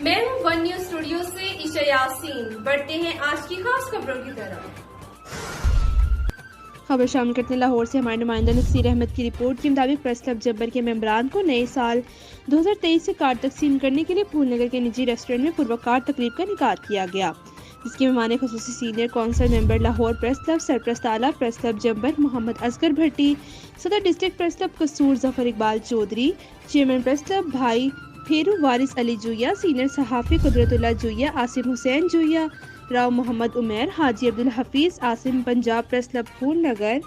میں ہوں one news studio سے عشا یاسین. بڑھتے ہیں آج کی خاص خبروں کی طرف. خبر شامل کرتے ہیں لاہور سے. ہمارے نمائندہ نصیر احمد کی رپورٹ کے مطابق پریس کلب جبر کے ممبران کو نئے سال 2023 سے کارڈ تقسیم کرنے کے لیے پھول نگر کے نجی ریسٹورنٹ میں پروقار تقریب کا انعقاد کیا گیا، جس کے مہمان خصوصی senior council member Lahore press club, سرپرست اعلیٰ پریس کلب جبر محمد اصغر بھٹی، صدر district press club Kasur Zafar Iqbal Chaudhry, chairman press club Bhai Pheru وارث علی جویا، سینئر صحافی قدرت اللہ جویا، آصف حسین جویا، راؤ محمد عمیر، حاجی عبدالحفیظ عاصم، پنجاب پریس کلب پھول نگر،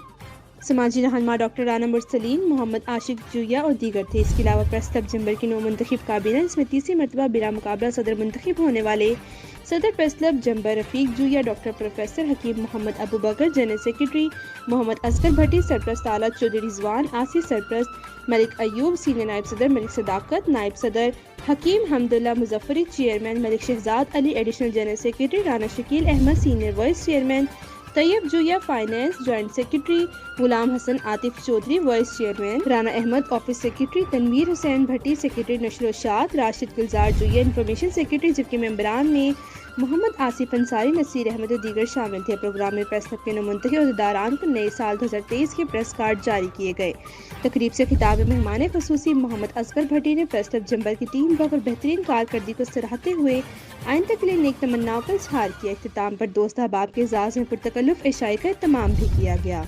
سماجی رہنما ڈاکٹر رانا مرسلین، محمد عاشق جویا اور دیگر تھے. اس کے علاوہ پریس کلب جمبر کی نو منتخب کابینہ، جس میں تیسری مرتبہ بلا مقابلہ صدر منتخب ہونے والے صدر پریس کلب جمبر رفیق جویا، ڈاکٹر پروفیسر حکیم محمد ابو بکر، جنرل سیکرٹری محمد اصغر بھٹی، سرپرست اعلیٰ چودھری رضوان آسی، سرپرست ملک ایوب، سینئر نائب صدر ملک صداقت، نائب صدر Hakim Hamdullah Muzaffari, chairman Malik Shahzad Ali, additional general secretary Rana Shakeel Ahmed, senior vice chairman Tayyab Joya, finance joint secretary Ghulam Hassan Atif Chaudhry, vice chairman Rana Ahmed, office secretary Tanveer Hussain Bhatti, secretary نشر و اشاعت راشد گلزار جویا، انفارمیشن سیکرٹری، جبکہ ممبران میں محمد آصف انصاری، نصیر احمد اور دیگر شامل تھے. پروگرام میں پریس کلب کے نمائندگی عہدیداران کو نئے سال 2023 کے پریس کارڈ جاری کیے گئے. تقریب سے خطاب میں مہمان خصوصی محمد اصغر بھٹی نے پریس کلب جمبر کی ٹیم ورک اور بہترین کارکردگی کو سراہتے ہوئے آئندہ کے لیے نیک تمناؤں کا اظہار کیا. اختتام پر دوست احباب کے اعزاز میں پرتکلف عشائی کا اہتمام بھی کیا گیا.